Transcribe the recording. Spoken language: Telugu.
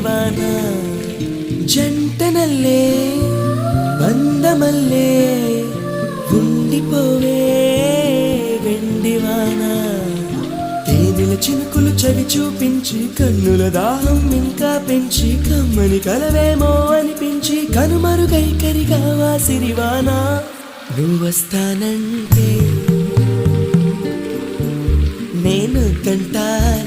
వాన జంటనల్లే బంధమల్లే ఉండిపోవే వెండివాన తేనెల చినుకులు చవి చూపించి కన్నుల దాహం ఇంకా పెంచి కమ్మని కలవేమో అనిపించి కనుమరుగైకరిగా వాసిరివాన నువ్వొస్తానంటే నేను కంటాను